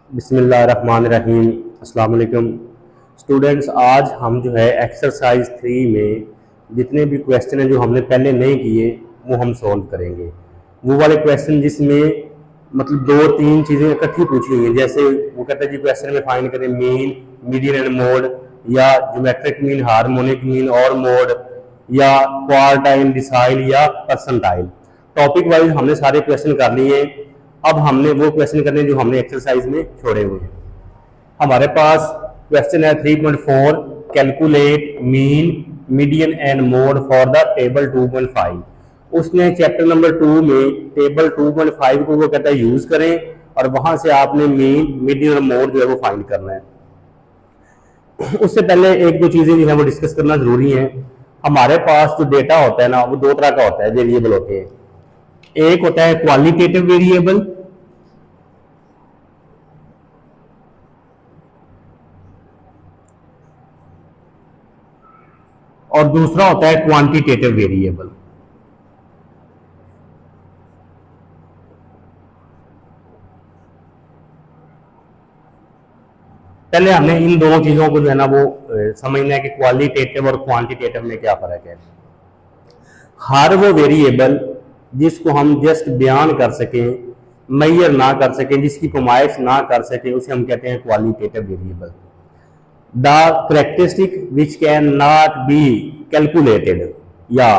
बिस्मिल्लाहिर्रहमानिर्रहीम। अस्सलाम वालेकुम स्टूडेंट्स। आज हम जो है एक्सरसाइज 3 में जितने भी क्वेश्चन हैं जो हमने पहले नहीं किए वो हम सॉल्व करेंगे। वो वाले क्वेश्चन जिसमें मतलब दो तीन चीज़ें इकट्ठी पूछी हुई हैं, जैसे वो कहते हैं जी क्वेश्चन में फाइंड करें मीन, मीडियन एंड मोड, या ज्योमेट्रिक मीन, हार्मोनिक मीन और मोड, या क्वार्टाइल, डिसाइल या परसेंटाइल। टॉपिक वाइज हमने सारे क्वेश्चन कर लिए। अब हमने वो क्वेश्चन करने जो हमने एक्सरसाइज में छोड़े हुए हैं। हमारे पास क्वेश्चन है 3.4, calculate mean, median and mode for the table 2.5। उसने चैप्टर नंबर 2 में टेबल 2.5 को वो कहता है यूज करें और वहां से आपने मीन, मीडियन और मोड जो है वो फाइंड करना है। उससे पहले एक दो चीजें जो है वो डिस्कस करना जरूरी है। हमारे पास जो डेटा होता है ना वो दो तरह का होता है, वेरिएबल होते हैं। एक होता है क्वालिटेटिव वेरिएबल और दूसरा होता है क्वांटिटेटिव वेरिएबल। पहले हमने इन दोनों चीजों को जो है ना वो समझना है कि क्वालिटेटिव और क्वांटिटेटिव में क्या फर्क है। हर वो वेरिएबल जिसको हम जस्ट बयान कर सकें, मेजर ना कर सकें, जिसकी पैमाइश ना कर सकें, उसे हम कहते हैं qualitative variable. The characteristic which can not be calculated, या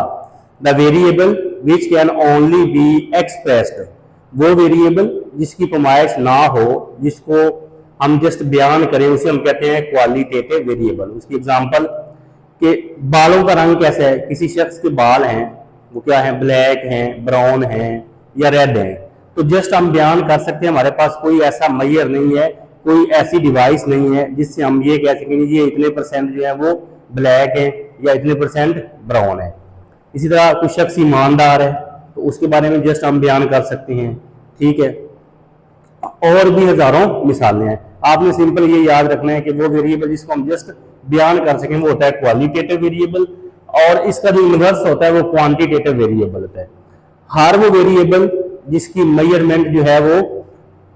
the variable which can only be expressed, वो वेरिएबल जिसकी पैमाइश ना हो, जिसको हम जस्ट बयान करें, उसे हम कहते हैं क्वालिटेटिव वेरिएबल। उसकी एग्जांपल कि बालों का रंग कैसा है, किसी शख्स के बाल हैं वो क्या है, ब्लैक हैं, ब्राउन हैं या रेड हैं, तो जस्ट हम बयान कर सकते हैं। हमारे पास कोई ऐसा मेजर नहीं है, कोई ऐसी डिवाइस नहीं है जिससे हम ये कह सकें ये इतने परसेंट जो है वो ब्लैक है या इतने परसेंट ब्राउन है। इसी तरह कोई शख्स ईमानदार है तो उसके बारे में जस्ट हम बयान कर सकते हैं, ठीक है। और भी हजारों मिसालें हैं। आपने सिंपल ये याद रखना है कि वो वेरिएबल जिसको हम जस्ट बयान कर सकें वो होता है क्वालिटेटिव वेरिएबल, और इसका जो इनवर्स होता है वो क्वांटिटेटिव वेरिएबल होता है। हर वो वेरिएबल जिसकी मेजरमेंट जो है वो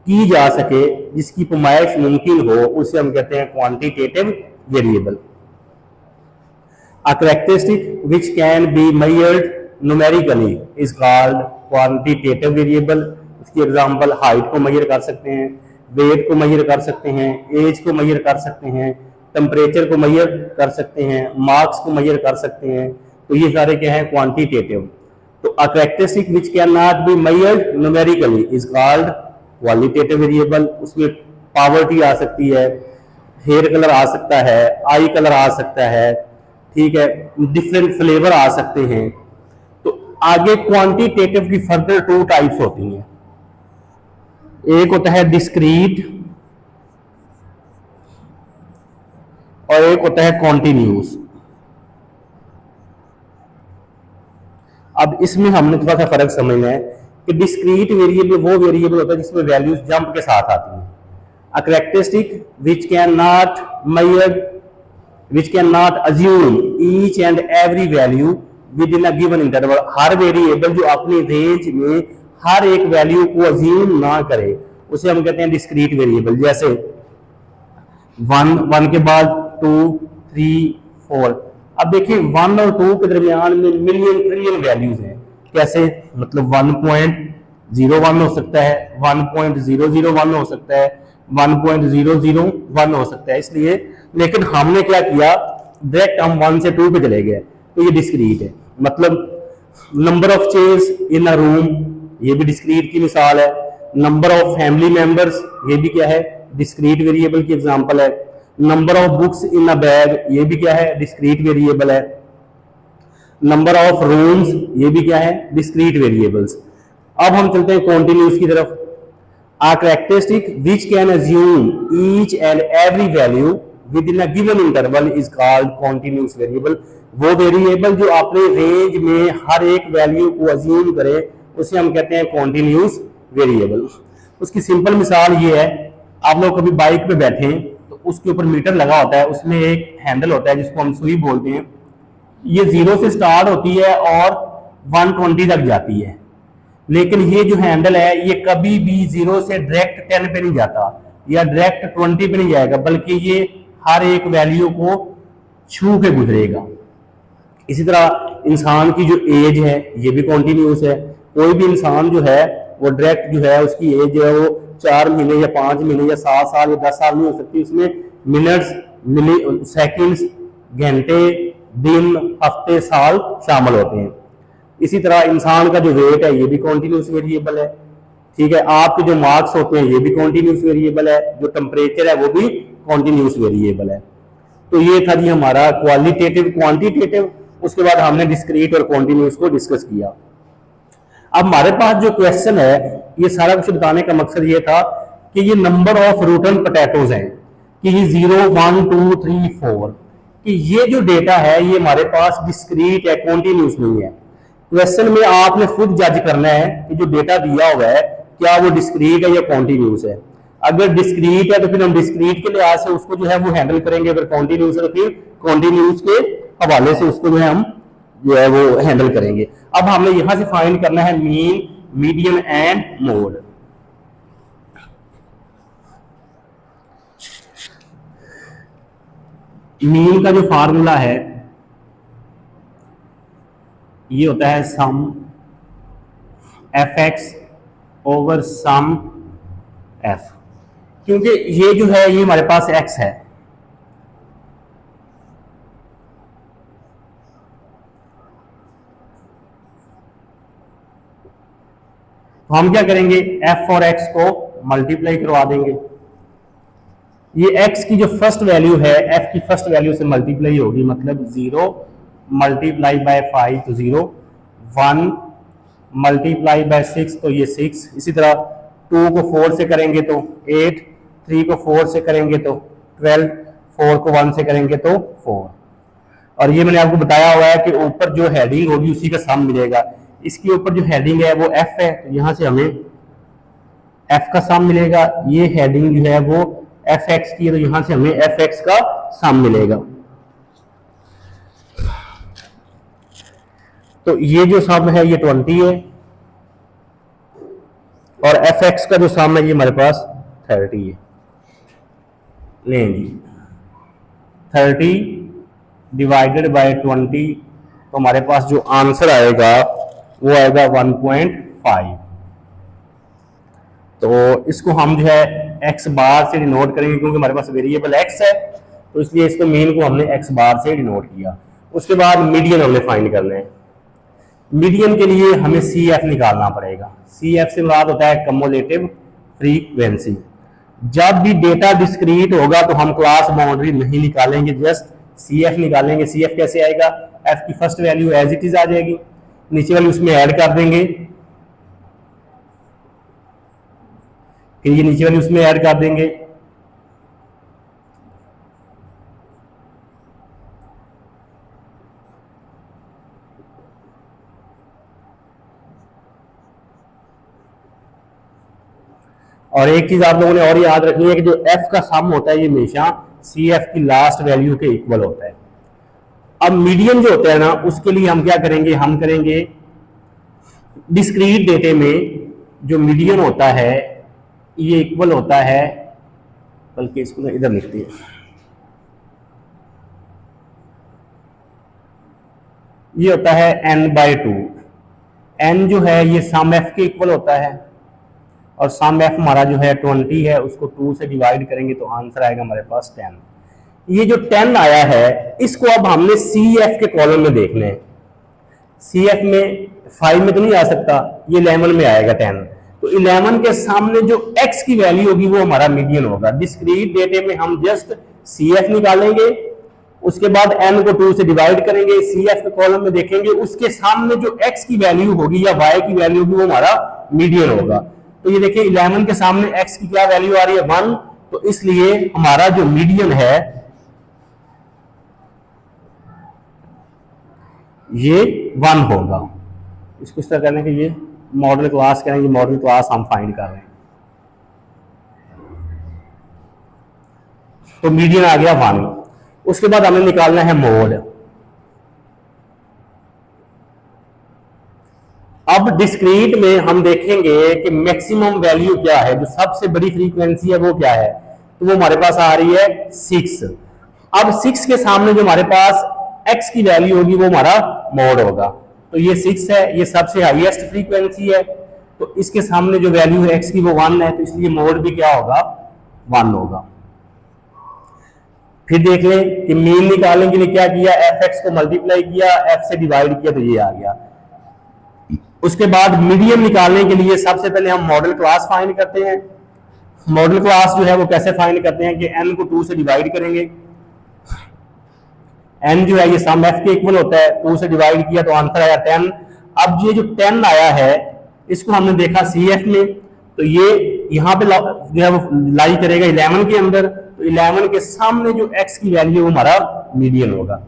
की जा सके, जिसकी पैमाइश मुमकिन हो, उसे हम कहते हैं quantitative variable. A characteristic which can be measured numerically is called quantitative variable। इसकी एग्जांपल हाइट को मेजर कर सकते हैं, वेट को मेजर कर सकते हैं, एज को मेजर कर सकते हैं, टेम्परेचर को मेजर कर सकते हैं, मार्क्स को मेजर कर सकते हैं। तो ये सारे क्या है, क्वांटिटेटिव। तो a characteristic which cannot be measured numerically is called qualitative variable। उसमें पावर्टी आ सकती है, हेयर कलर आ सकता है, आई कलर आ सकता है, ठीक है, डिफरेंट फ्लेवर आ सकते हैं। तो आगे क्वांटिटेटिव की फर्दर 2 टाइप्स होती हैं। एक होता है डिस्क्रीट और एक होता है कॉन्टिन्यूस। अब इसमें हमने थोड़ा सा फर्क समझना है कि डिस्क्रीट वेरिएबल वो वेरिएबल होता है जिसमें वैल्यूज जंप के साथ आती हैं। A characteristic which can not measure, which cannot assume each and every value within a given interval। Her variable जो अपनी रेंज में हर एक वैल्यू को अज्यूम ना करे उसे हम कहते हैं डिस्क्रीट वेरिएबल। जैसे 1 के बाद 2 3 4। अब देखिए 1 और 2 के दरमियान में मिलियन ट्रिलियन वैल्यूज हैं। कैसे, मतलब 1.01 हो सकता है, 1.001 हो सकता है, 1.001 हो सकता है। इसलिए लेकिन हमने क्या किया, डायरेक्ट हम 1 से 2 पे चले गए, तो ये डिस्क्रीट है। मतलब number of chairs in a room, ये भी डिस्क्रीट की मिसाल है। नंबर ऑफ फैमिली मेंबर्स, ये भी क्या है, डिस्क्रीट वेरिएबल की एग्जांपल है। Number of books in a bag, ये भी क्या है, डिस्क्रीट वेरिएबल है। नंबर ऑफ रूम्स, ये भी क्या है, डिस्क्रीट वेरिएबल्स। अब हम चलते हैं कॉन्टिन्यूस की तरफ। A characteristic which can assume each and every value within a given interval is called continuous variable। वो वेरिएबल जो अपने रेंज में हर एक वैल्यू को अज्यूम करे उसे हम कहते हैं कॉन्टिन्यूस वेरिएबल। उसकी सिंपल मिसाल ये है, आप लोग कभी बाइक पे बैठे हैं तो उसके ऊपर मीटर लगा होता है, उसमें एक हैंडल होता है जिसको हम सुई बोलते हैं। ये 0 से स्टार्ट होती है और 120 तक जाती है, लेकिन ये जो हैंडल है ये कभी भी 0 से डायरेक्ट 10 पे नहीं जाता, या डायरेक्ट 20 पे नहीं जाएगा, बल्कि ये हर एक वैल्यू को छू के गुजरेगा। इसी तरह इंसान की जो एज है ये भी कॉन्टिन्यूस है। कोई भी इंसान जो है वो डायरेक्ट जो है उसकी एज जो है वो 4 महीने या 5 महीने या 7 साल या 10 साल नहीं हो सकती, उसमें मिनट्स, मिली सेकेंड्स, घंटे, दिन, हफ्ते, साल शामिल होते हैं। इसी तरह इंसान का जो वेट है ये भी कॉन्टिन्यूस वेरिएबल है। ठीक है, आपके जो मार्क्स होते हैं ये भी कॉन्टिन्यूस वेरिएबल है, जो टेम्परेचर है वो भी कॉन्टिन्यूस वेरिएबल है। तो ये था जी हमारा क्वालिटेटिव क्वांटिटेटिव। उसके बाद हमने डिस्क्रीट और कॉन्टिन्यूस को डिस्कस किया। अब हमारे पास जो क्वेश्चन है, ये सारा कुछ बताने का मकसद ये था कि ये नंबर ऑफ रूटन पोटैटोज हैं कि ये 0, 1, 2, 3, 4, कि ये जो डेटा है ये हमारे पास डिस्क्रीट है, कॉन्टिन्यूस नहीं है। क्वेश्चन में आपने खुद जज करना है कि जो डेटा दिया हुआ है क्या वो डिस्क्रीट है या कॉन्टिन्यूस है। अगर डिस्क्रीट है तो फिर हम डिस्क्रीट के लिहाज से उसको जो है वो हैंडल करेंगे, अगर कॉन्टिन्यूस है तो फिर कॉन्टिन्यूस के हवाले से उसको जो है हम जो है वो हैंडल करेंगे। अब हमें यहां से फाइंड करना है mean, median and mode. Mean का जो फार्मूला है ये होता है sum F X over sum F, क्योंकि ये जो है ये हमारे पास एक्स है। तो हम क्या करेंगे, एफ और एक्स को मल्टीप्लाई करवा देंगे। ये एक्स की जो फर्स्ट वैल्यू है एफ की फर्स्ट वैल्यू से मल्टीप्लाई होगी, मतलब 0 मल्टीप्लाई बाय 5 तो 0, 1 मल्टीप्लाई बाय 6 तो ये 6। इसी तरह 2 को 4 से करेंगे तो 8, 3 को 4 से करेंगे तो 12, 4 को 1 से करेंगे तो 4। और ये मैंने आपको बताया हुआ है कि ऊपर जो हेडिंग होगी उसी का सम मिलेगा। इसके ऊपर जो हेडिंग है वो एफ है, तो यहां से हमें एफ का सम मिलेगा। ये हेडिंग जो है वो एफ एक्स की है, तो यहां से हमें एफ एक्स का सम मिलेगा। तो ये जो सम है ये 20 है और एफ एक्स का जो सम है ये हमारे पास 30 है। लें जी 30 डिवाइडेड बाय 20, तो हमारे पास जो आंसर आएगा वो आएगा 1.5। तो इसको हम जो है एक्स बार से डिनोट करेंगे, क्योंकि हमारे पास वेरिएबल एक्स है, तो इसलिए इसको मीन को हमने एक्स बार से डिनोट किया। उसके बाद मीडियन हमने फाइंड करना है। मीडियन के लिए हमें सी एफ निकालना पड़ेगा। सी एफ से मुराद होता है कम्युलेटिव फ्रीक्वेंसी। जब भी डेटा डिस्क्रीट होगा तो हम क्लास बाउंड्री नहीं निकालेंगे, जस्ट सी एफ निकालेंगे। सी एफ कैसे आएगा, एफ की first value as it is आ जाएगी, नीचे वाली उसमें ऐड कर देंगे, फिर ये नीचे वाली उसमें ऐड कर देंगे, और एक चीज आप लोगों ने और याद रखनी है कि जो एफ का सम होता है ये हमेशा सी एफ की लास्ट वैल्यू के इक्वल होता है। अब मीडियन जो होता है ना उसके लिए हम क्या करेंगे, हम करेंगे डिस्क्रीट डेटे में जो मीडियन होता है ये इक्वल होता है, बल्कि इसको इधर लिखते हैं, ये होता है n/2। n जो है ये सम एफ के इक्वल होता है और सम एफ हमारा जो है 20 है, उसको 2 से डिवाइड करेंगे तो आंसर आएगा हमारे पास 10। ये जो 10 आया है इसको अब हमने सी एफ के कॉलम में देखना है। सी एफ में 5 में तो नहीं आ सकता, ये 11 में आएगा 10। तो 11 के सामने जो x की वैल्यू होगी वो हमारा मीडियन होगा। डिस्क्रीट डेटे में हम जस्ट सी एफ निकालेंगे, उसके बाद n को 2 से डिवाइड करेंगे, सी एफ के कॉलम में देखेंगे, उसके सामने जो x की वैल्यू होगी या y की वैल्यू होगी वो हमारा मीडियन होगा। तो ये देखिए 11 के सामने x की क्या वैल्यू आ रही है, 1, तो इसलिए हमारा जो मीडियन है ये 1 होगा। इसको इस तरह करने के ये मॉडल क्लास करेंगे, मॉडल क्लास हम फाइंड कर रहे हैं, तो मीडियन आ गया 1। उसके बाद हमें निकालना है मोड। अब अब डिस्क्रीट में हम देखेंगे कि मैक्सिमम वैल्यू क्या है, जो सबसे बड़ी फ्रीक्वेंसी है वो क्या है, तो वो हमारे पास आ रही है 6। अब 6 के सामने जो हमारे पास x की वैल्यू होगी वो हमारा मॉड होगा। तो ये 6 है, ये सबसे हाईएस्ट फ्रीक्वेंसी है, तो इसके सामने जो वैल्यू है x की वो 1 है, तो इसलिए मोड भी क्या होगा, 1 होगा। फिर देख लें कि मीन निकालने के लिए क्या किया, fx को मल्टीप्लाई किया, f से डिवाइड किया, तो ये आ गया। उसके बाद मीडियन निकालने के लिए सबसे पहले हम मॉडल क्लास फाइंड करते हैं। मॉडल क्लास जो है वो कैसे फाइंड करते हैं कि n को 2 से डिवाइड करेंगे, n जो है ये सम f के इक्वल होता है, 2 से डिवाइड किया तो आंसर आया 10। अब ये जो 10 आया है इसको हमने देखा CF में, तो ये यहाँ पे जो है वो लाई करेगा 11 के अंदर, तो 11 के सामने जो x की वैल्यू हमारा मीडियन होगा।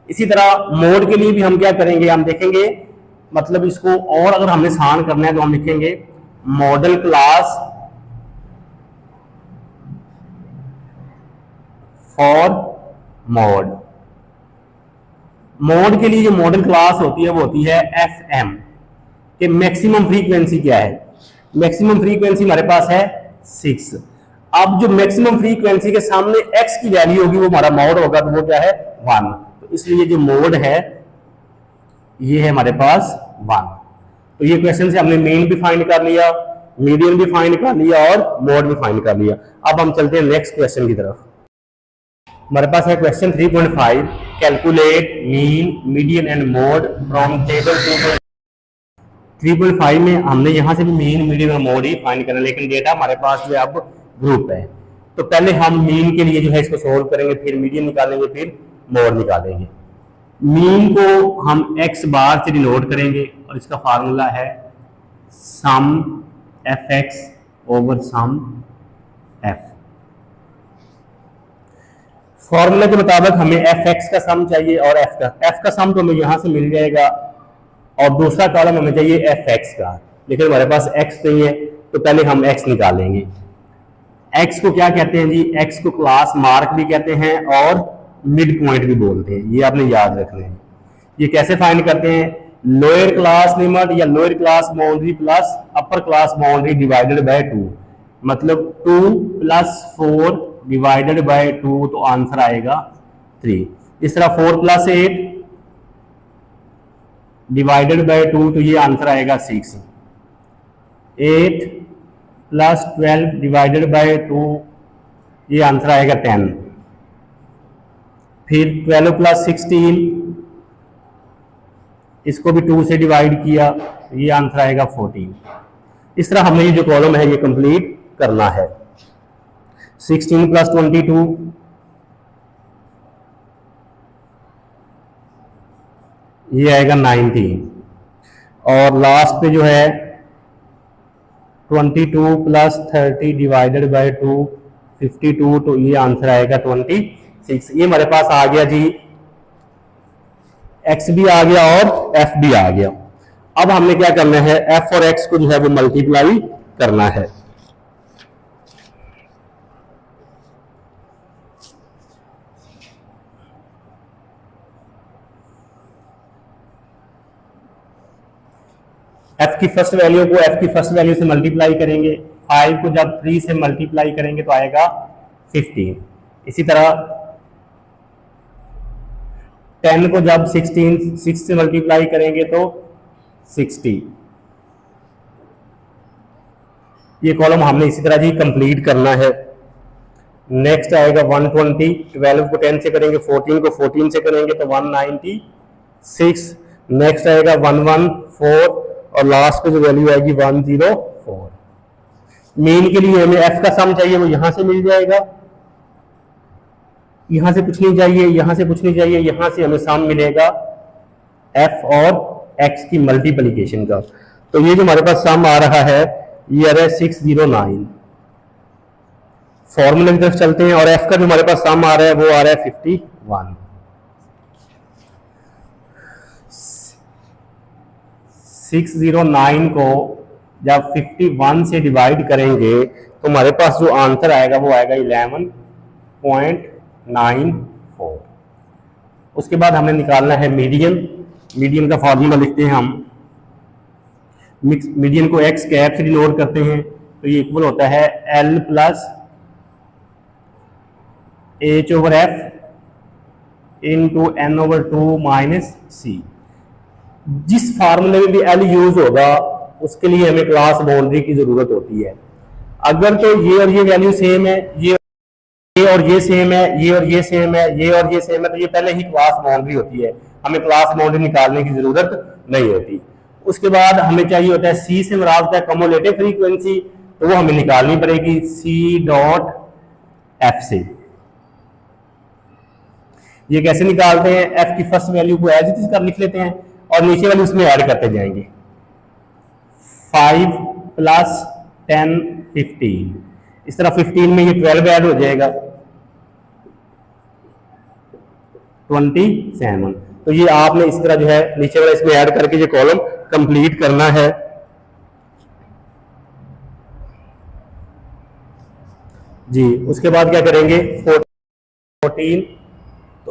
इसी तरह मोड के लिए भी हम क्या करेंगे, हम देखेंगे, मतलब इसको और अगर हमने आसान करना है तो हम लिखेंगे model class for mode. Mode के लिए जो मॉडल क्लास होती है वो होती है FM, कि मैक्सिमम फ्रीक्वेंसी क्या है, मैक्सिमम फ्रीक्वेंसी हमारे पास है 6। अब जो मैक्सिमम फ्रीक्वेंसी के सामने x की वैल्यू होगी वो हमारा मोड होगा, तो वो क्या है 1, तो इसलिए जो मोड है ये है हमारे पास 1। तो ये क्वेश्चन से हमने मीन भी फाइंड कर लिया, मीडियन भी फाइंड कर लिया और मोड भी फाइंड कर लिया। अब हम चलते हैं नेक्स्ट क्वेश्चन की तरफ। हमारे पास है question 3.5, calculate mean median and mode from table 3.5 में हमने यहां से भी मीन मीडियन और मोड ही फाइंड करना, लेकिन डेटा हमारे पास जो है अब ग्रुप है, तो पहले हम मीन के लिए जो है इसको सोल्व करेंगे, फिर मीडियन निकालेंगे, फिर मोड निकालेंगे। मीन को हम x बार से डिनोट करेंगे और इसका फार्मूला है सम fx ओवर सम f। फॉर्मूले के मुताबिक हमें fx का सम चाहिए और f का सम तो हमें यहां से मिल जाएगा और दूसरा कॉलम हमें चाहिए fx का, लेकिन हमारे पास x नहीं है, तो पहले हम x निकालेंगे। x को क्या कहते हैं जी, x को क्लास मार्क भी कहते हैं और मिड पॉइंट भी बोलते हैं, ये आपने याद रखना है। ये कैसे फाइंड करते हैं, लोअर क्लास लिमिट या lower class boundary plus upper class boundary divided by 2, मतलब 2 + 4 डिवाइडेड बाय 2, तो आंसर आएगा 3। इस तरह 4 + 8 डिवाइडेड बाय 2, तो ये आंसर आएगा 6। 8 + 12 डिवाइडेड बाय 2, ये आंसर आएगा 10। फिर 12 + 16, इसको भी 2 से डिवाइड किया, ये आंसर आएगा 14। इस तरह हमें ये जो कॉलम है ये कंप्लीट करना है। 16 + 22, ये आएगा 19, और लास्ट पे जो है 22 + 30 डिवाइडेड बाय 2, 52, तो ये आंसर आएगा 26। ये हमारे पास आ गया जी, x भी आ गया और f भी आ गया। अब हमने क्या करना है, f और x को जो है वो मल्टीप्लाई करना है। f की फर्स्ट वैल्यू को f की फर्स्ट वैल्यू से मल्टीप्लाई करेंगे, 5 को जब 3 से मल्टीप्लाई करेंगे तो आएगा 15। इसी तरह 10 को जब 6 से मल्टीप्लाई करेंगे तो 60। ये कॉलम हमने इसी तरह जी कंप्लीट करना है। नेक्स्ट आएगा 120, 12 को 10 से करेंगे, 14 को 14 से करेंगे तो 196। नेक्स्ट आएगा 114 और लास्ट पे जो वैल्यू आएगी 104। मीन के लिए हमें f का सम चाहिए, वो यहां से मिल जाएगा, यहां से कुछ नहीं चाहिए, यहां से कुछ नहीं चाहिए, यहां से हमें सम मिलेगा f और x की मल्टीप्लिकेशन का। तो ये जो हमारे पास सम आ रहा है ये आ रहा है 609। फॉर्मूले की तरफ चलते हैं और f का जो हमारे पास सम आ रहा है वो आ रहा है 51। 609 को जब 51 से डिवाइड करेंगे तो हमारे पास जो आंसर आएगा वो आएगा 11.94। उसके बाद हमें निकालना है मीडियन। मीडियन का फॉर्मूला लिखते हैं हम, मीडियन को एक्स कैप से डिनोट करते हैं, तो ये इक्वल होता है L plus H over F into N over 2 minus C. जिस फार्मूले में भी एल यूज होगा उसके लिए हमें क्लास बाउंड्री की जरूरत होती है। अगर तो ये और ये वैल्यू सेम है, ये और ये सेम है, ये और ये सेम है, ये और ये सेम है, तो ये पहले ही क्लास बाउंड्री होती है, हमें क्लास बाउंड्री निकालने की जरूरत नहीं होती। उसके बाद हमें चाहिए होता है सी से मुराद होता है कम्युलेटिव फ्रीक्वेंसी, तो वो हमें निकालनी पड़ेगी सी डॉट एफ से। ये कैसे निकालते हैं, एफ की फर्स्ट वैल्यू को एज इट इज कर लिख लेते हैं और नीचे वाली उसमें ऐड करते जाएंगे। 5 प्लस 10 15, इस तरह 15 में ये 12 ऐड हो जाएगा 27। तो ये आपने इस तरह जो है नीचे वाला इसमें ऐड करके ये कॉलम कंप्लीट करना है। जी उसके बाद क्या करेंगे 14, तो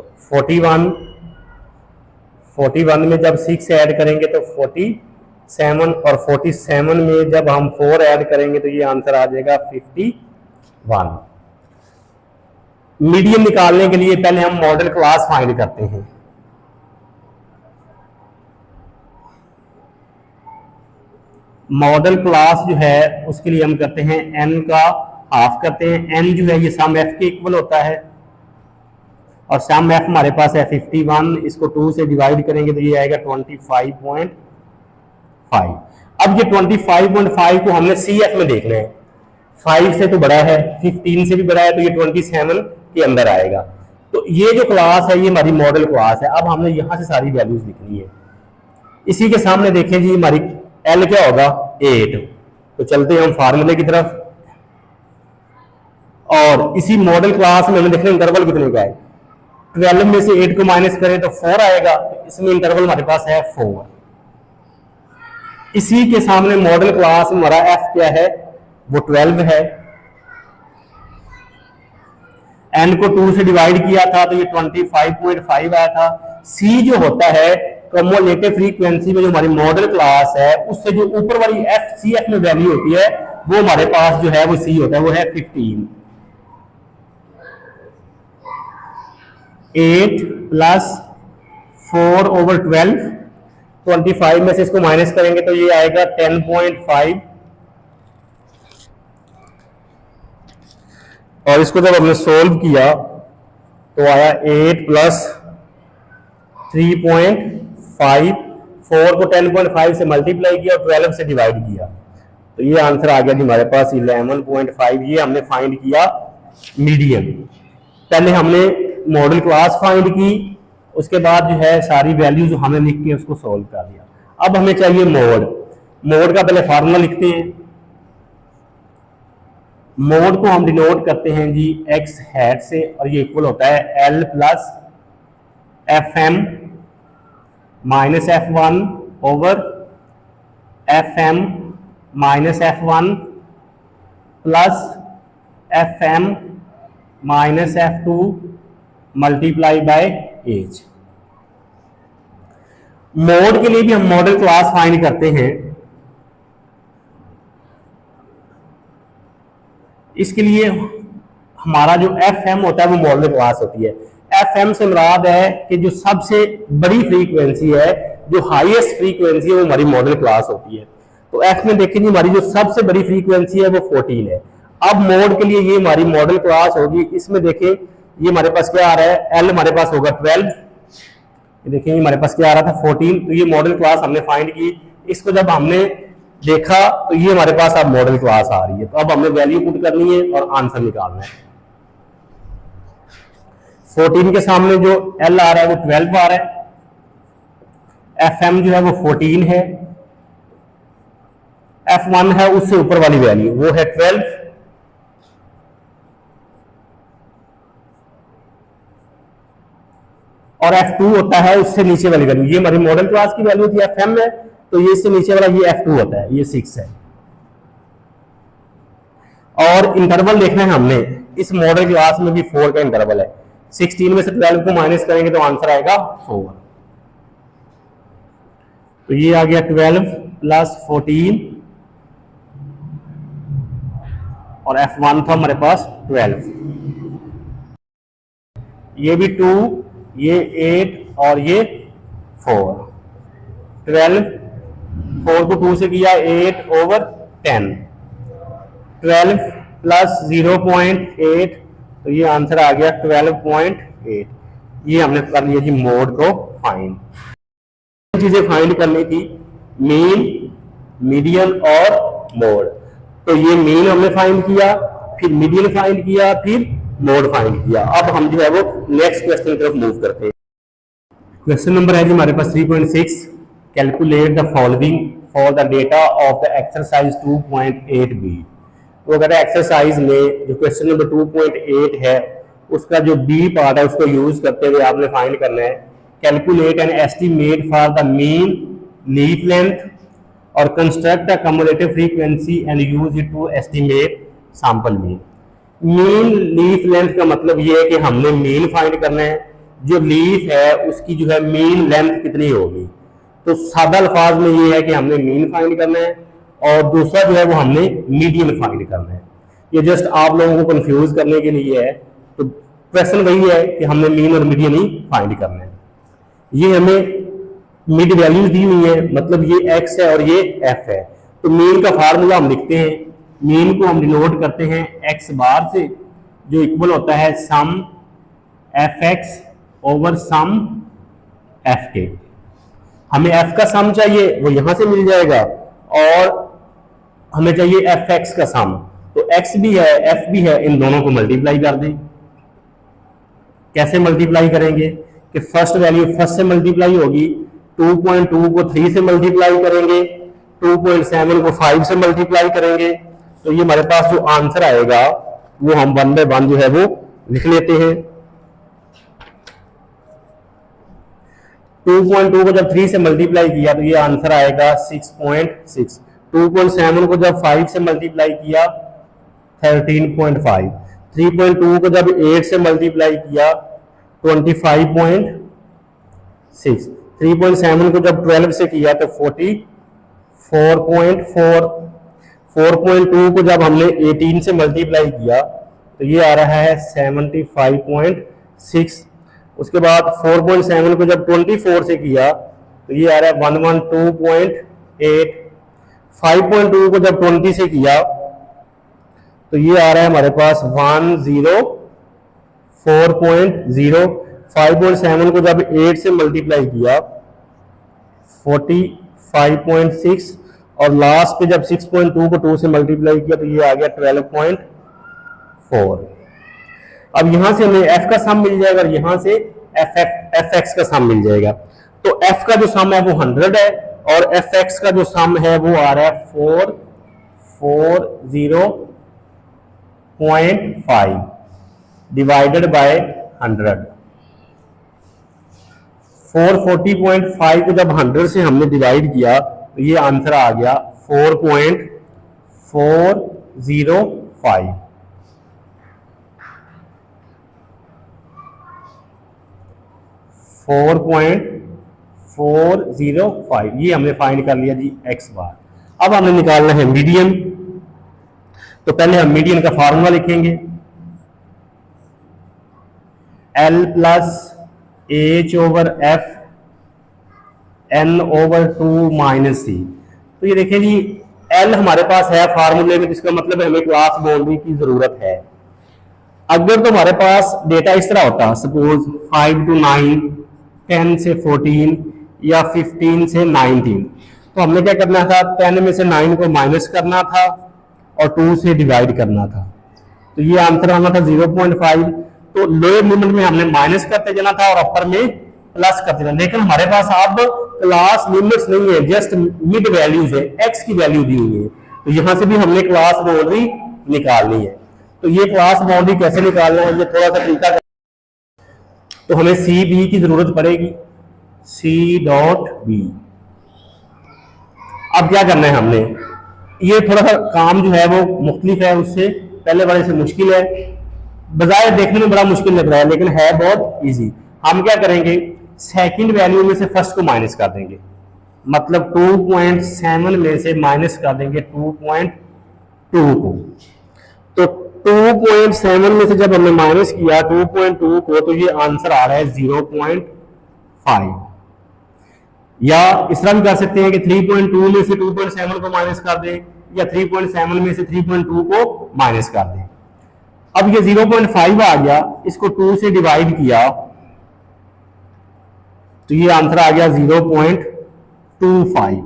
41 में जब 6 ऐड करेंगे तो 47, और 47 में जब हम 4 ऐड करेंगे तो ये आंसर आ जाएगा 51। मीडियन निकालने के लिए पहले हम मॉडल क्लास फाइंड करते हैं। मॉडल क्लास जो है उसके लिए हम करते हैं n का हाफ करते हैं। n जो है ये सम f के इक्वल होता है और सम f हमारे पास है 51, इसको 2 से डिवाइड करेंगे तो ये आएगा 25.5। अब ये 25.5 को हमने CF में देखना है, 5 से तो बड़ा है, 15 से भी बड़ा है, तो ये 27 के अंदर आएगा। तो ये जो क्लास है ये हमारी मॉडल क्लास है। अब हमने यहां से सारी वैल्यूज लिखनी है। इसी के सामने देखें जी हमारी L क्या होगा 8, तो चलते हैं हम फार्मूले की तरफ और इसी मॉडल क्लास में हमें देखना इंटरवल कितने का है। 12 में से 8 को माइनस करें तो 4 आएगा, तो इसमें इंटरवल हमारे पास है 4। इसी के सामने मॉडल क्लास में हमारा f क्या है, वो 12 है। n को 2 से डिवाइड किया था तो ये 25.5 आया था। c जो होता है कम्युलेटिव फ्रीक्वेंसी में जो हमारी मॉडल क्लास है उससे जो ऊपर वाली CF में वैल्यू होती है वो हमारे पास जो है वो c होता है, वो है 15। 8 प्लस 4 ओवर 12, 25 में से इसको माइनस करेंगे तो ये आएगा 10.5, और इसको जब हमने सोल्व किया तो आया 8 प्लस 3.5, 4 को 10.5 से मल्टीप्लाई किया और 12 से डिवाइड किया तो ये आंसर आ गया जी हमारे पास 11.5। ये हमने फाइंड किया मीडियन। पहले हमने मॉडल क्लास फाइंड की, उसके बाद जो है सारी वैल्यूज हमने लिख के उसको सोल्व कर दिया। अब हमें चाहिए मोड का पहले फार्मूला लिखते हैं। मोड को हम डिनोट करते हैं जी x हैट से और ये इक्वल होता है L plus FM minus F1 over FM minus F1 plus FM minus F2 multiply by h. Mode के लिए भी हम मॉडल क्लास फाइंड करते हैं। इसके लिए हमारा जो FM होता है वो मॉडल क्लास होती है। FM से मुराद है कि जो सबसे बड़ी फ्रीक्वेंसी है, जो हाईएस्ट फ्रीक्वेंसी है, वो हमारी मॉडल क्लास होती है। तो F में देखें जी हमारी जो सबसे बड़ी फ्रीक्वेंसी है वो 14 है। अब मोड के लिए ये हमारी मॉडल क्लास होगी। इसमें देखें ये हमारे पास क्या आ रहा है, L हमारे पास होगा 12, देखिए हमारे पास क्या आ रहा था 14, तो ये मॉडल क्लास हमने फाइंड की। इसको जब हमने देखा तो ये हमारे पास अब मॉडल क्लास आ रही है। तो अब हमने वैल्यू पुट करनी है और आंसर निकालना है। 14 के सामने जो L आ रहा है वो 12 आ रहा है, FM जो है वो 14 है, F1 है उससे ऊपर वाली वैल्यू वो है 12, और F2 होता है उससे नीचे वाली वैल्यू। ये हमारी मॉडल क्लास की वैल्यू थी FM है, तो ये इससे नीचे वाला ये F2 होता है, ये 6 है। और इंटरवल देखना है हमने, इस मॉडल क्लास में भी 4 का इंटरवल है। 16 में से 12 को माइनस करेंगे तो आंसर आएगा 4। तो ये आ गया 12 प्लस 14 और F1 था हमारे पास 12, ये भी 2, ये 8 और ये 4, 12, 4 को 2 से किया 8/10, 12 प्लस 0.8, तो ये आंसर आ गया 12.8। ये हमने कर लिया जी मोड को फाइंड। चीजें फाइंड करनी थी, मीन, मीडियन और मोड। तो ये मीन हमने फाइंड किया, फिर मीडियन फाइंड किया, फिर मोड फाइंड किया। अब हम जो है वो नेक्स्ट क्वेश्चन की तरफ मूव करते हैं। क्वेश्चन नंबर है जी हमारे पास 3.6, calculate the following for the data of the exercise 2.8b। तो अगर एक्सरसाइज में जो क्वेश्चन नंबर 2.8 है उसका जो बी पार्ट है उसको यूज करते हुए आपने फाइंड करना है, calculate and estimate for the mean leaf length और construct a cumulative frequency and use it to estimate sample mean. Mean leaf length का मतलब ये है कि हमने मीन फाइंड करना है, जो लीफ है उसकी जो है मीन लेंथ कितनी होगी। तो सादा अल्फाज में ये है कि हमने मीन फाइंड करना है और दूसरा जो है वो हमने मीडियन फाइंड करना है। ये जस्ट आप लोगों को कंफ्यूज करने के लिए है। तो क्वेश्चन वही है कि हमने मीन और मीडियन ही फाइंड करना है। ये हमें मिड वैल्यूज दी हुई है, मतलब ये x है और ये f है। तो मीन का फार्मूला हम लिखते हैं, मीन को हम डिनोट करते हैं x बार से, जो इक्वल होता है सम fx ओवर सम f के। हमें f का सम चाहिए, वो यहां से मिल जाएगा, और हमें चाहिए fx का सम। तो x भी है f भी है, इन दोनों को मल्टीप्लाई कर दें। कैसे मल्टीप्लाई करेंगे कि फर्स्ट वैल्यू फर्स्ट से मल्टीप्लाई होगी, 2.2 को 3 से मल्टीप्लाई करेंगे, 2.7 को 5 से मल्टीप्लाई करेंगे। तो ये हमारे पास जो आंसर आएगा वो हम 1 बाय 1 जो है वो लिख लेते हैं। 2.2 को जब 3 से मल्टीप्लाई किया तो ये आंसर आएगा 6.6। 2.7 को जब 5 से मल्टीप्लाई किया 13.5। 3.2 को जब 8 से मल्टीप्लाई किया 25.6। 3.7 को जब 12 से किया तो 44.4। 4.2 को जब हमने 18 से मल्टीप्लाई किया तो ये आ रहा है 75.6। उसके बाद 4.7 को जब 24 से किया तो ये आ रहा है 112.8। 5.2 को जब 20 से किया तो ये आ रहा है हमारे पास 104.0। 5.7 को जब 8 से मल्टीप्लाई किया 45.6, और लास्ट पे जब 6.2 को 2 से मल्टीप्लाई किया तो ये आ गया 12.4। अब यहां से हमें f का सम मिल जाएगा और यहां से fx का सम मिल जाएगा। तो f का जो सम है वो 100 है और fx का जो सम है वो आ रहा है 440.5 डिवाइडेड बाय 100। 440.5 को जब 100 से हमने डिवाइड किया तो ये आंसर आ गया 4.405। 4.405 ये हमने फाइंड कर लिया जी x बार। अब हमने निकालना है मीडियन। तो पहले हम मीडियन का फार्मूला लिखेंगे, L plus H over F N over 2 minus C। तो ये देखिए जी L हमारे पास है फार्मूले में, जिसका मतलब है हमें क्लास बाउंड्री की जरूरत है। अगर तो हमारे पास डेटा इस तरह होता, सपोज 5 to 9, 10 से 14 या 15 से 19, तो हमने क्या करना था, 10 में से 9 को माइनस करना था और 2 से डिवाइड करना था। तो ये आंसर आना था 0.5। तो लोअर लिमिट में हमने माइनस करते जाना था और अपर में प्लस करते जाना। लेकिन हमारे पास अब क्लास लिमिट्स नहीं है, जस्ट मिड वैल्यूज है, एक्स की वैल्यू दी हुई है। तो यहां से भी हमने क्लास बाउंड्री निकालनी है। तो ये क्लास बाउंड्री कैसे निकालना है, ये थोड़ा सा तरीका। तो हमें सी बी की जरूरत पड़ेगी, सी डॉट बी। अब क्या करना है हमने, ये थोड़ा सा काम जो है वो मुख्तलिफ है, उससे पहले वाले से मुश्किल है। बजाय देखने में बड़ा मुश्किल लग रहा है लेकिन है बहुत इजी। हम क्या करेंगे, सेकंड वैल्यू में से फर्स्ट को माइनस कर देंगे। मतलब 2.7 में से माइनस कर देंगे 2.2 को। तो 2.7 में से जब हमने माइनस किया 2.2 को, तो ये आंसर आ रहा है 0.5। या इस तरह भी कर सकते हैं कि 3.2 में से 2.7 को माइनस कर दें, या 3.7 में से 3.2 को माइनस कर दें। अब ये 0.5 आ गया, इसको 2 से डिवाइड किया तो ये आंसर आ गया 0.25।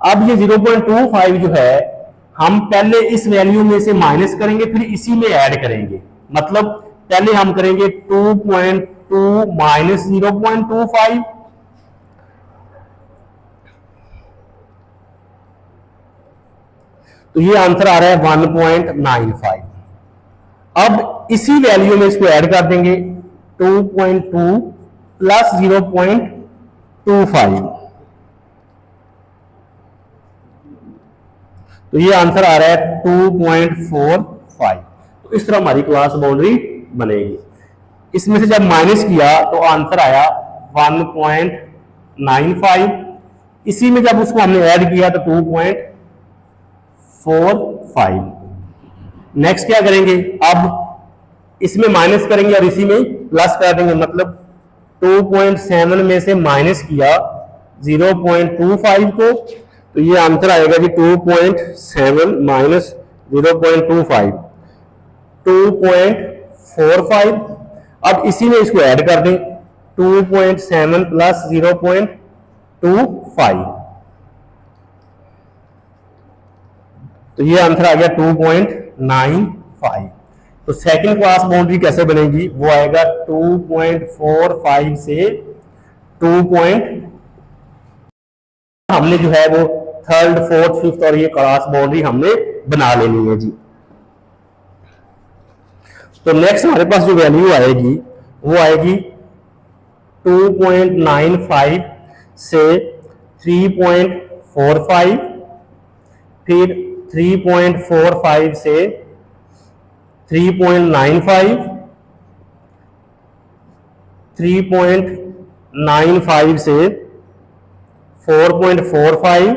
अब ये 0.25 जो है हम पहले इस वैल्यू में से माइनस करेंगे, फिर इसी में ऐड करेंगे। मतलब पहले हम करेंगे 2.2 माइनस 0.25, तो ये आंसर आ रहा है 1.95। अब इसी वैल्यू में इसको ऐड कर देंगे 2.2 प्लस 0.25, तो ये आंसर आ रहा है 2.45। तो इस तरह हमारी क्लास बाउंड्री बनेगी। इसमें से जब माइनस किया तो आंसर आया 1.95। इसी में जब उसको हमने ऐड किया तो 2.45। नेक्स्ट क्या करेंगे, अब इसमें माइनस करेंगे और इसी में प्लस कर देंगे। मतलब 2.7 में से माइनस किया 0.25 को, तो ये आंसर आएगा कि 2.7 माइनस 0.25 2.45। अब इसी में इसको ऐड कर दें 2.7 प्लस 0.25, तो ये आंसर आ गया 2.95। तो सेकंड क्लास बाउंड्री कैसे बनेगी, वो आएगा 2.45 से 2. हमने जो है वो थर्ड, फोर्थ, फिफ्थ और ये क्लास बाउंड्री हमने बना लेनी है जी। तो नेक्स्ट हमारे पास जो वैल्यू आएगी वो आएगी 2.95 से 3.45, फिर 3.45 से 3.95, 3.95 से 4.45,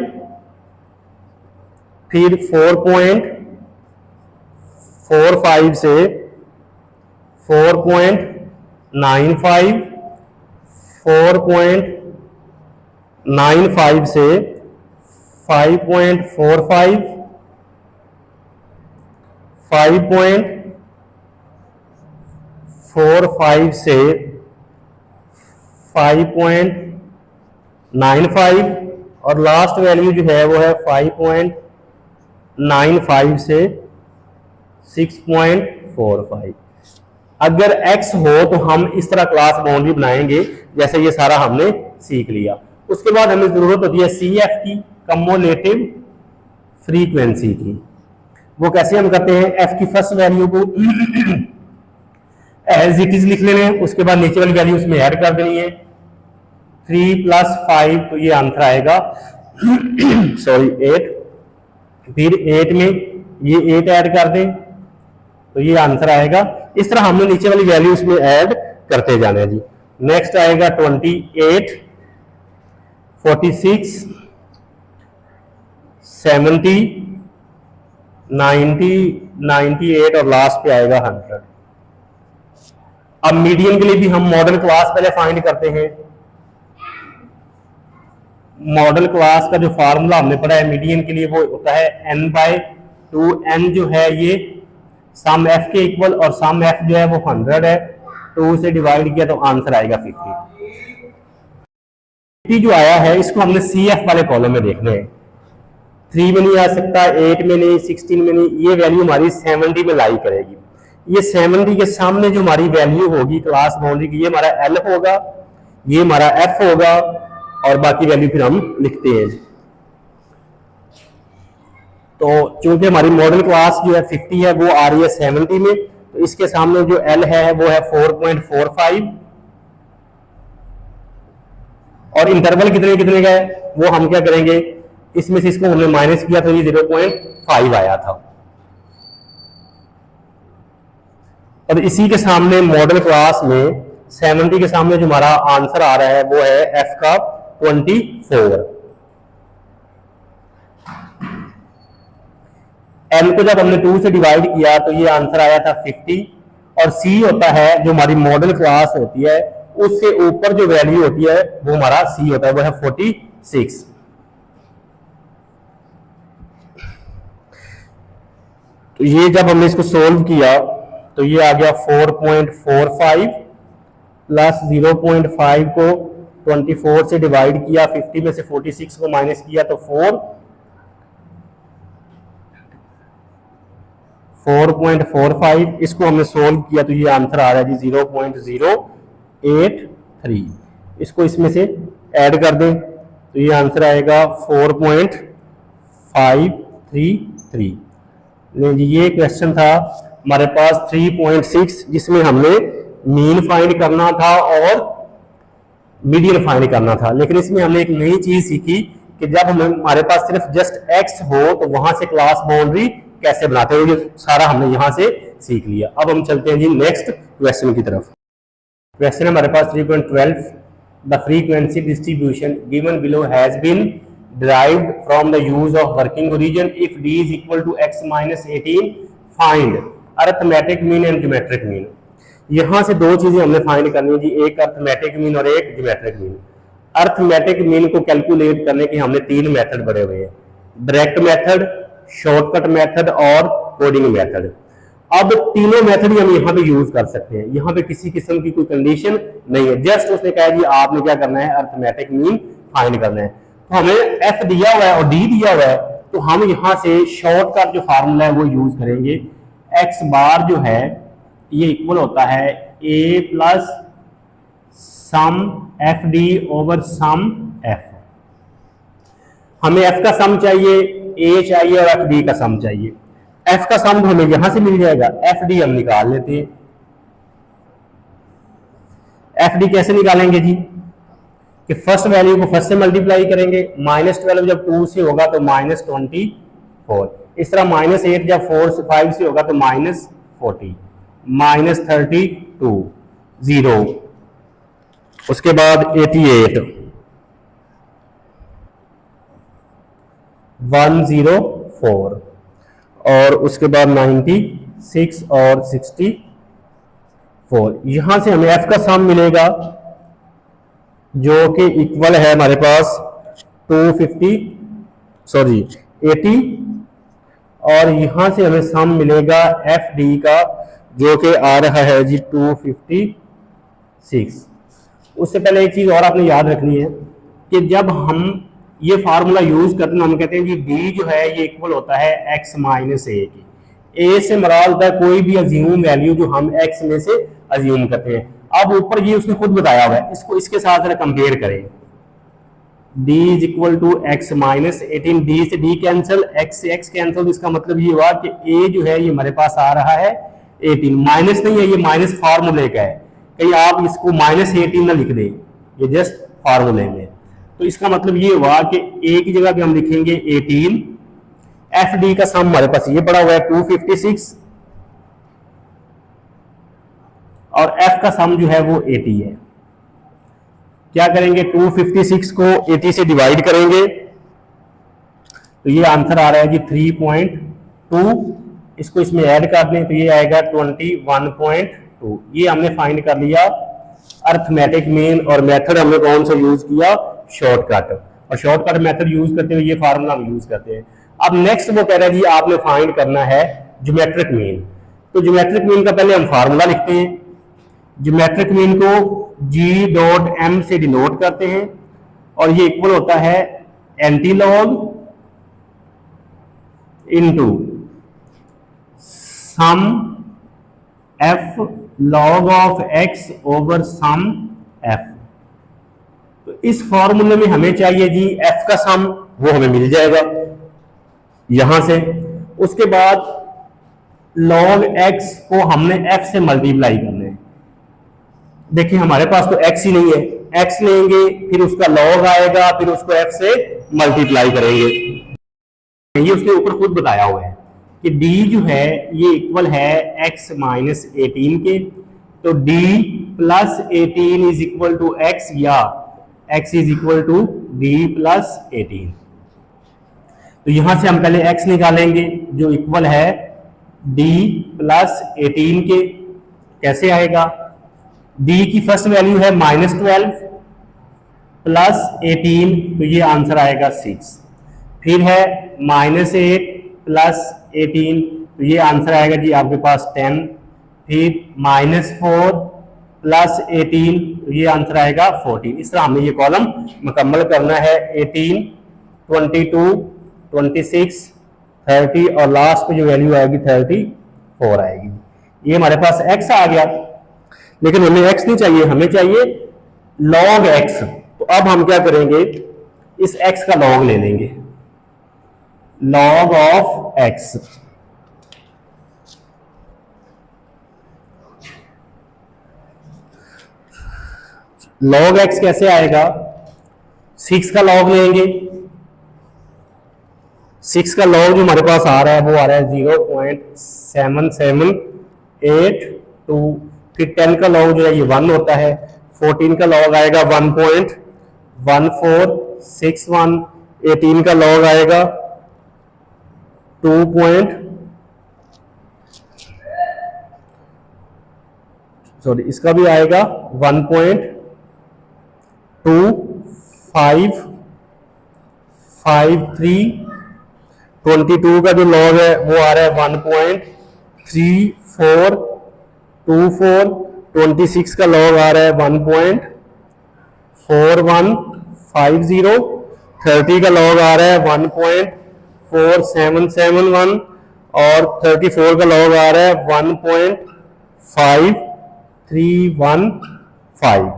फिर 4.45 से 4.95, 4.95 से 5.45, 5.45 से 5.95 और लास्ट वैल्यू जो है वो है 5.95 से 6.45। अगर x हो तो हम इस तरह क्लास बाउंड्री बनाएंगे जैसे ये सारा हमने सीख लिया। उसके बाद हमें जरूरत होती है CF की, कम्युलेटिव फ्रीक्वेंसी की। वो कैसे हम करते हैं, f की फर्स्ट वैल्यू को एज इट इज लिख लेना है, उसके बाद नीचे वाली वैल्यू उसमें ऐड कर देनी है 3 + 5, तो ये आंसर आएगा सॉरी 8। फिर 8 में ये 8 ऐड कर दें तो ये आंसर आएगा। इस तरह हमने नीचे वाली वैल्यू इसमें ऐड करते जाना है जी। नेक्स्ट आएगा 28, 46, 70, 90, 98 और लास्ट पे आएगा 100। अब मीडियन के लिए भी हम मॉडल क्लास पहले फाइंड करते हैं। मॉडल क्लास का जो फार्मूला हमने पढ़ा है मीडियन के लिए वो होता है n/2। n जो है ये सम f के इक्वल और सम f जो है वो 100 है। 2 से डिवाइड किया तो आंसर आएगा 50। 50 जो आया है इसको हमने CF वाले कॉलम में देखना है। 3 में नहीं आ सकता, 8 में नहीं, 16 में नहीं, ये वैल्यू हमारी 70 में लाई करेगी। ये 70 के सामने जो हमारी वैल्यू होगी क्लास बाउंड्री की, ये हमारा L होगा, ये हमारा F होगा और बाकी वैल्यू फिर हम लिखते हैं। तो चूंकि हमारी मॉडल क्लास जो है 50 है वो आ रही है 70 में, तो इसके सामने जो L है वो है 4.45 और इंटरवल कितने कितने का है वो हम क्या करेंगे, इसमें से इसको हमने माइनस किया तो ये 0.5 आया था। और इसी के सामने मॉडल क्लास में 70 के सामने जो हमारा आंसर आ रहा है वो है F का 24। m को जब हमने 2 से डिवाइड किया तो ये आंसर आया था 50, और c होता है जो हमारी मॉडल क्लास होती है, उससे ऊपर जो वैल्यू होती है वो हमारा c होता है, वो है 46। तो ये जब हमने इसको सोल्व किया तो ये आ गया 4.45 प्लस 0.5 को 24 से डिवाइड किया, 50 में से 46 को माइनस किया तो 4.45, इसको हमने सोल्व किया तो ये आंसर आ रहा है जी 0.083। इसको इसमें से ऐड कर दें तो ये आंसर आएगा 4.533। नहीं जी, ये क्वेश्चन था हमारे पास 3.6 जिसमें हमने मीन फाइंड करना था और मीडियन फाइंड करना था, लेकिन इसमें हमने एक नई चीज सीखी कि जब हमारे पास सिर्फ जस्ट x हो तो वहां से क्लास बाउंड्री कैसे बनाते हैं, ये सारा हमने यहां से सीख लिया। अब हम चलते हैं जी नेक्स्ट क्वेश्चन की तरफ। क्वेश्चन हमारे पास 3.12, the frequency distribution given below has been derived from the use of working origin if d is equal to x minus 18 find arithmetic mean and geometric mean। यहां से दो चीजें हमने फाइंड करनी है जी, एक अर्थमेटिक मीन और एक ज्योमेट्रिक मीन। अर्थमेटिक मीन को कैलकुलेट करने के हमने 3 मेथड बने हुए हैं, डायरेक्ट मेथड, शॉर्टकट मेथड और कोडिंग मेथड। अब तीनों मेथड ही हम यहाँ पे यूज कर सकते हैं, यहाँ पे किसी किस्म की कोई कंडीशन नहीं है, जस्ट उसने कहा जी आपने क्या करना है, अर्थमेटिक मीन फाइंड करना है। तो हमें f दिया हुआ है और d दिया हुआ है, तो हम यहां से शॉर्टकट जो फार्मूला है वो यूज करेंगे। x बार जो है ये इक्वल होता है a plus sum f d over sum f। हमें f का सम चाहिए, a चाहिए और एफ डी का सम चाहिए। f का सम हमें यहां से मिल जाएगा, एफ डी हम निकाल लेते हैं। एफ डी कैसे निकालेंगे जी, कि फर्स्ट वैल्यू को फर्स्ट से मल्टीप्लाई करेंगे, -12 जब 2 से होगा तो -24, इस तरह -8 जब 4 से 5 से होगा तो -40, -32, 0, उसके बाद 88, 104 और उसके बाद 96 और 64। यहां से हमें f का सम मिलेगा जो कि इक्वल है हमारे पास 80, और यहां से हमें सम मिलेगा एफ डी का जो कि आ रहा है जी 256। उससे पहले एक चीज और आपने याद रखनी है कि जब हम ये फार्मूला यूज करते हैं हम कहते हैं जी डी जो है ये इक्वल होता है x माइनस ए की। ए से मराद होता है कोई भी अज्यूम वैल्यू जो हम x में से अज्यूम करते हैं। अब ऊपर ये उसने खुद बताया हुआ है, इसको इसके साथ जरा कंपेयर करें। d is equal to x minus 18, d से d कैंसिल, x से x कैंसिल, इसका मतलब ये हुआ कि a जो है ये हमारे पास आ रहा है 18, माइनस नहीं है, ये माइनस फार्मूले का है, कहीं आप इसको -18 ना लिख दें, ये जस्ट फार्मूले में। तो इसका मतलब ये हुआ कि a की जगह पे हम लिखेंगे 18, एफ डी का सम हमारे पास ये पड़ा हुआ है 256 और f का सम जो है वो 80 है। क्या करेंगे, 256 को 80 से डिवाइड करेंगे तो ये आंसर आ रहा है जी 3.2, इसको इसमें ऐड कर दें तो ये आएगा 21.2। ये हमने फाइंड कर लिया अर्थमेटिक मीन, और मेथड हमने कौन सा यूज किया, शॉर्टकट, और शॉर्टकट मेथड यूज करते हुए ये फार्मूला हम यूज करते हैं। अब नेक्स्ट वो कह रहा है जी आपने फाइंड करना है ज्योमेट्रिक मीन। तो ज्योमेट्रिक मीन का पहले हम फार्मूला लिखते हैं, ज्योमेट्रिक मीन को g.m से डिनोट करते हैं और ये इक्वल होता है antilog into sum f log of x over sum f। तो इस फॉर्मूले में हमें चाहिए जी f का सम, वो हमें मिल जाएगा यहां से। उसके बाद log x को हमने f से मल्टीप्लाई करना है। देखिए हमारे पास तो x ही नहीं है, x लेंगे फिर उसका log आएगा, फिर उसको f से मल्टीप्लाई करेंगे। ये उसने ऊपर खुद बताया हुआ है कि d जो है ये इक्वल है x माइनस 18 के, तो d plus 18 is equal to x, या x is equal to d plus 18। तो यहां से हम पहले x निकालेंगे जो इक्वल है d प्लस 18 के। कैसे आएगा? d की फर्स्ट वैल्यू है -12 प्लस 18, तो ये आंसर आएगा 6। फिर है -8 प्लस 18, तो ये आंसर आएगा जी आपके पास 10। फिर -4 प्लस 18, तो ये आंसर आएगा 14। इस तरह हमें ये कॉलम मुकम्मल करना है। 18, 22, 26, 30 और लास्ट पे जो वैल्यू आएगी 34 आएगी। ये हमारे पास x आ गया, लेकिन हमें x नहीं चाहिए, हमें चाहिए log x। तो अब हम क्या करेंगे, इस x का log ले लेंगे, log of x। log x कैसे आएगा? 6 का log लेंगे। 6 का log जो हमारे पास आ रहा है वो आ रहा है 0.7782। फिर 10 का log जो है ये 1 होता है। 14 का log आएगा 1.1461। 18 का log आएगा 2 इसका भी आएगा 1.2553। 22 का जो log है वो आ रहा है 1.3424। 26 का log आ रहा है 1.4150। 30 का log आ रहा है 1.4771 और 34 का log आ रहा है 1.5315।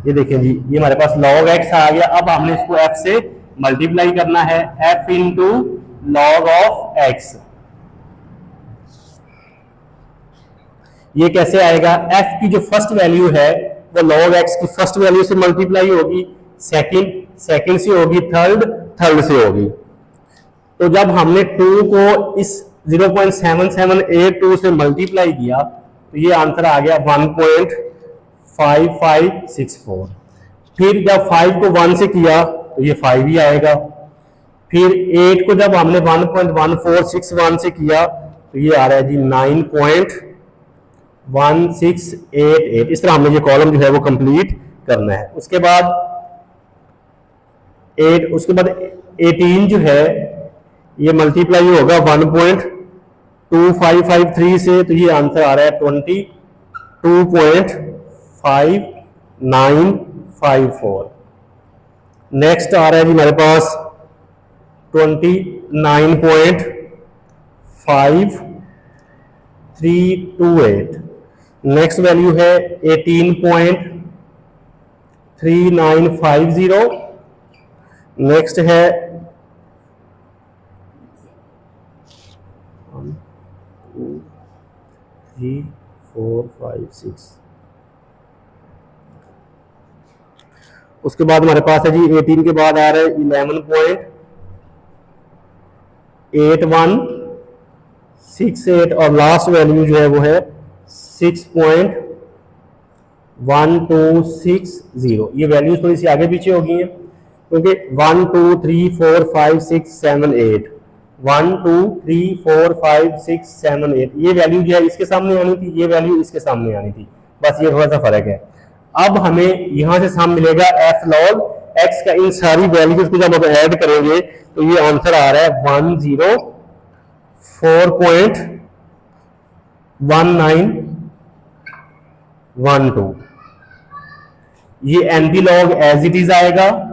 ये देखें जी, ये हमारे पास log x आ गया। अब हमने इसको f से मल्टीप्लाई करना है, f into log of x। ये कैसे आएगा? f की जो फर्स्ट वैल्यू है वो log x की फर्स्ट वैल्यू से मल्टीप्लाई होगी, सेकंड से होगी, थर्ड से होगी। तो जब हमने 2 को इस 0.7782 से मल्टीप्लाई किया तो ये आंसर आ गया 1.5564। फिर जब 5 को 1 से किया तो ये 5 ही आएगा। फिर 8 को जब हमने 1.1461 से किया तो ये आ रहा है जी 9.1688। इस तरह हमें ये कॉलम जो है वो कंप्लीट करना है। उसके बाद 18 जो है ये मल्टीप्लाई होगा 1.2553 से, तो ये आंसर आ रहा है 22.5954। नेक्स्ट आ रहा है जी हमारे पास 29.5328। नेक्स्ट वैल्यू है 18.3950। नेक्स्ट है 1 2 3 4 5 6। उसके बाद हमारे पास है जी 18 के बाद आ रहा है 11.8168 और लास्ट वैल्यू जो है वो है 6.1260। ये वैल्यूज थोड़ी सी आगे पीछे हो गई हैं क्योंकि 1 2 3 4 5 6 7 8 1 2 3 4 5 6 7 8 ये वैल्यू जो है इसके सामने आनी थी, ये वैल्यू इसके सामने आनी थी, बस ये थोड़ा सा फर्क है। अब हमें यहां से सामने मिलेगा f log x का। इन सारी वैल्यूज को जब हम ऐड करेंगे तो ये आंसर आ रहा है 104.1912। ये antilog as it is आएगा।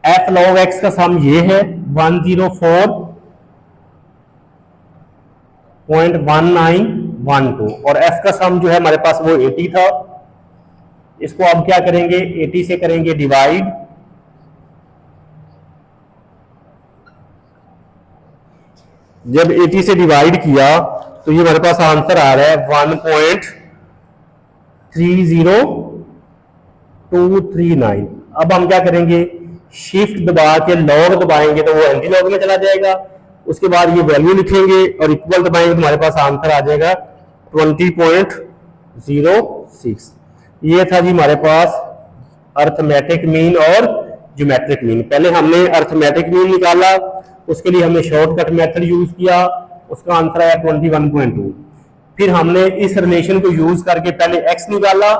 f log x का सम ये है 104.1912 और f का सम जो है हमारे पास वो 80 था। इसको अब क्या करेंगे, 80 से करेंगे डिवाइड। जब 80 से डिवाइड किया तो ये हमारे पास आंसर आ रहा है 1.30239। अब हम क्या करेंगे, शिफ्ट दबा के लॉग दबाएंगे तो वो एंटी लॉग में चला जाएगा। उसके बाद ये वैल्यू लिखेंगे और इक्वल दबाएंगे तो हमारे पास आंसर आ जाएगा 20.9 0.06। ये था जी हमारे पास अर्थमेटिक मीन और ज्योमेट्रिक मीन। पहले हमने अर्थमेटिक मीन निकाला, उसके लिए हमने शॉर्टकट मेथड यूज किया, उसका आंसर आया 21.2। फिर हमने इस रिलेशन को यूज करके पहले x निकाला,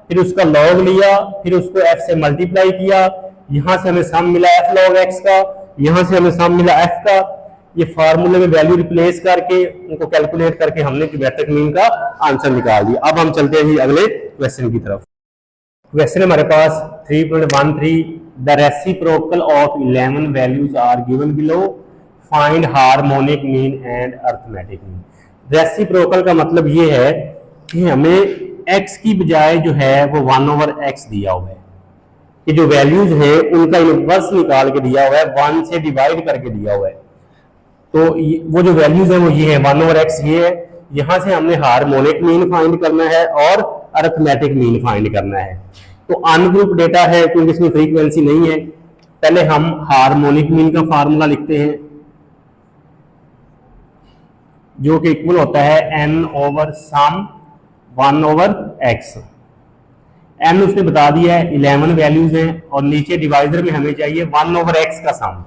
फिर उसका लॉग लिया, फिर उसको f से मल्टीप्लाई किया, यहां से हमें सम मिला f log x का, यहां से हमें सम मिला f का। ये फार्मूले में वैल्यू रिप्लेस करके उनको कैलकुलेट करके हमने ज्योमेट्रिक मीन का आंसर निकाल दिया। अब हम चलते हैं जी अगले क्वेश्चन की तरफ। क्वेश्चन हमारे पास 3.13, the reciprocal of 11 values are given below, find harmonic mean and arithmetic mean. Reciprocal का मतलब ये है कि हमें x की बजाय जो है वो 1/x दिया हुआ है, कि जो वैल्यूज है उनका इनवर्स निकाल के दिया हुआ है, 1 से डिवाइड करके दिया हुआ है। तो वो जो वैल्यूज है वो ये है 1/x ये है। यहां से हमने हार्मोनिक मीन फाइंड करना है और अर्थमेटिक मीन फाइंड करना है। तो अनग्रुप डेटा है क्योंकि इसमें फ्रीक्वेंसी नहीं है। पहले हम हार्मोनिक मीन का फार्मूला लिखते हैं जो कि इक्वल होता है n/सम 1/x। n उसने बता दिया है 11 वैल्यूज हैं और नीचे डिवाइजर में हमें चाहिए 1/x का सम।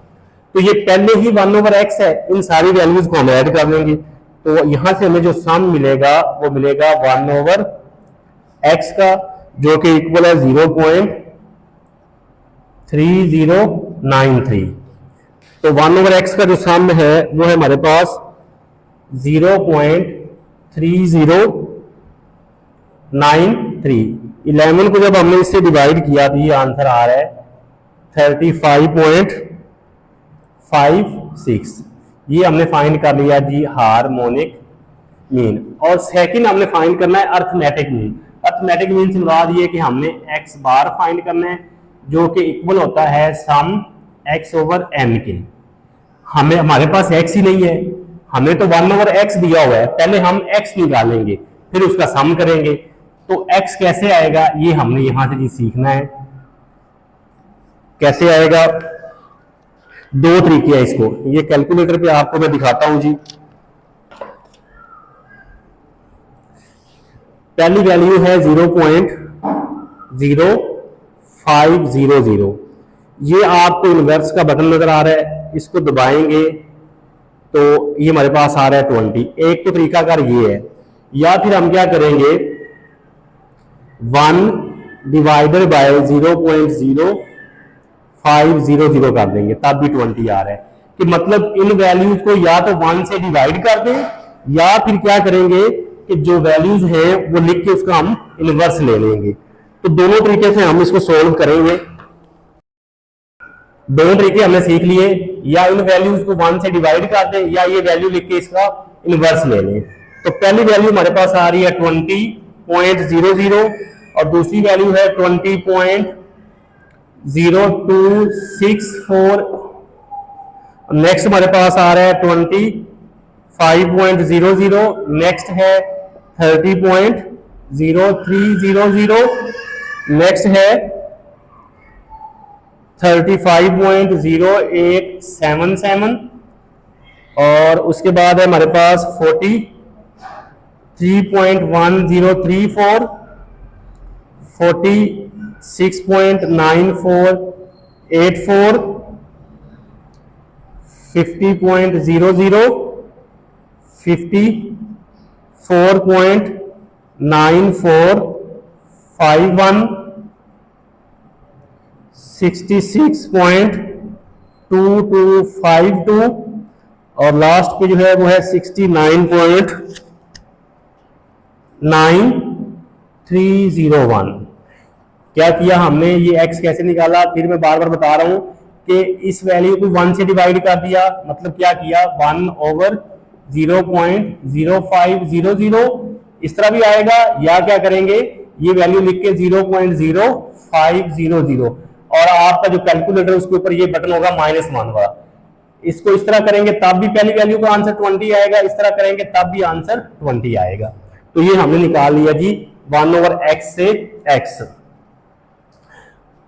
तो ये पहले ही 1/x है, इन सारी वैल्यूज को हम ऐड कर देंगे। तो यहां से हमें जो सम मिलेगा वो मिलेगा 1/x का, जो कि इक्वल है 0.3093। तो 1/x का जो सम है वो है हमारे पास 0.3093। 11 को जब हमने इससे डिवाइड किया तो ये आंसर आ रहा है 35.56। ये हमने फाइंड कर लिया जी हार्मोनिक मीन। और सेकंड हमने फाइंड करना है अर्थमेटिक मीन। अर्थमेटिक मीन से मुराद ये कि हमने x बार फाइंड करना है जो कि इक्वल होता है सम x/n के। हमें हमारे पास x ही नहीं है, हमें तो 1/x दिया हुआ है। पहले हम x निकालेंगे फिर उसका सम करेंगे। तो x कैसे आएगा ये हमने यहां से जी सीखना है। कैसे आएगा, दो तरीके हैं इसको। ये कैलकुलेटर पे आपको मैं दिखाता हूं जी। पहली वैल्यू है 0.0500। ये आपको इनवर्स का बटन नजर आ रहा है, इसको दबाएंगे तो ये हमारे पास आ रहा है 20। एक तो तरीकाकार ये है, या फिर हम क्या करेंगे 1 डिवाइडेड बाय 0.0500 कर देंगे, तब भी 20 आ रहा है। कि मतलब इन वैल्यूज को या तो 1 से डिवाइड कर दें या फिर क्या करेंगे कि जो वैल्यूज है वो लिख के उसका हम इनवर्स ले लेंगे। तो दोनों तरीके से हम इसको सोल्व करेंगे। दोनों तरीके हमने सीख लिए, या इन वैल्यूज को 1 से डिवाइड कर दें या ये वैल्यू लिख के इसका इनवर्स ले लें। तो पहली वैल्यू हमारे पास आ रही है 20.00 और दूसरी वैल्यू है 20.0264। नेक्स्ट हमारे पास आ रहा है 25.00। नेक्स्ट है 30.0300। नेक्स्ट है 35.0877 और उसके बाद है हमारे पास 43.1034, 46.9484, 50.00, 54.9451, 66.2252 और लास्ट पे जो है वो है 69.9301। क्या किया हमने, ये x कैसे निकाला, फिर मैं बार बार बता रहा हूं कि इस वैल्यू को 1 से डिवाइड कर दिया। मतलब क्या किया 1/0.0500 इस तरह भी आएगा, या क्या करेंगे ये वैल्यू लिख के 0.0500 और आपका जो कैलकुलेटर उसके ऊपर ये बटन होगा -1 वाला। इसको इस तरह करेंगे तब भी पहली वैल्यू का आंसर 20 आएगा, इस तरह करेंगे तब भी आंसर 20 आएगा। तो ये हमने निकाल लिया जी 1/x से x।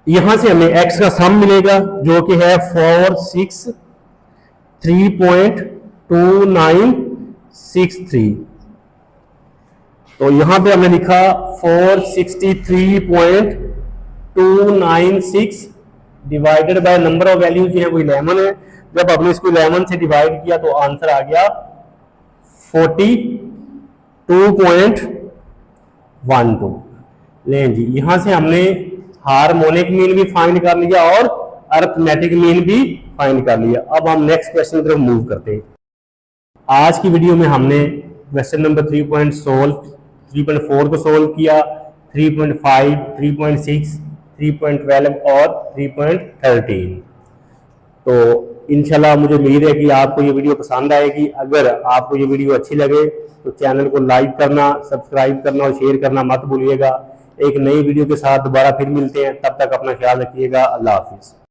यहां से हमें x का सम मिलेगा जो कि है 463.2963। तो यहां पे हमने लिखा 463.296 divided by number of values जो है वो 11 है। जब हमने इसको 11 से डिवाइड किया तो आंसर आ गया 42.12। लें जी, यहां से हमने हार्मोनिक मीन भी फाइंड कर लिया और अरिथमेटिक मीन भी फाइंड कर लिया। अब हम नेक्स्ट क्वेश्चन की तरफ मूव करते हैं। आज की वीडियो में हमने क्वेश्चन नंबर 3.4 को सोल्व किया, 3.5, 3.6, 3.12 और 3.13। तो इंशाल्लाह मुझे उम्मीद है कि आपको ये वीडियो पसंद आएगी। अगर आपको ये वीडियो अच्छी लगे तो चैनल को लाइक करना, सब्सक्राइब करना और शेयर करना मत भूलिएगा। एक नई वीडियो के साथ दोबारा फिर मिलते हैं, तब तक अपना ख्याल रखिएगा। अल्लाह हाफिज़।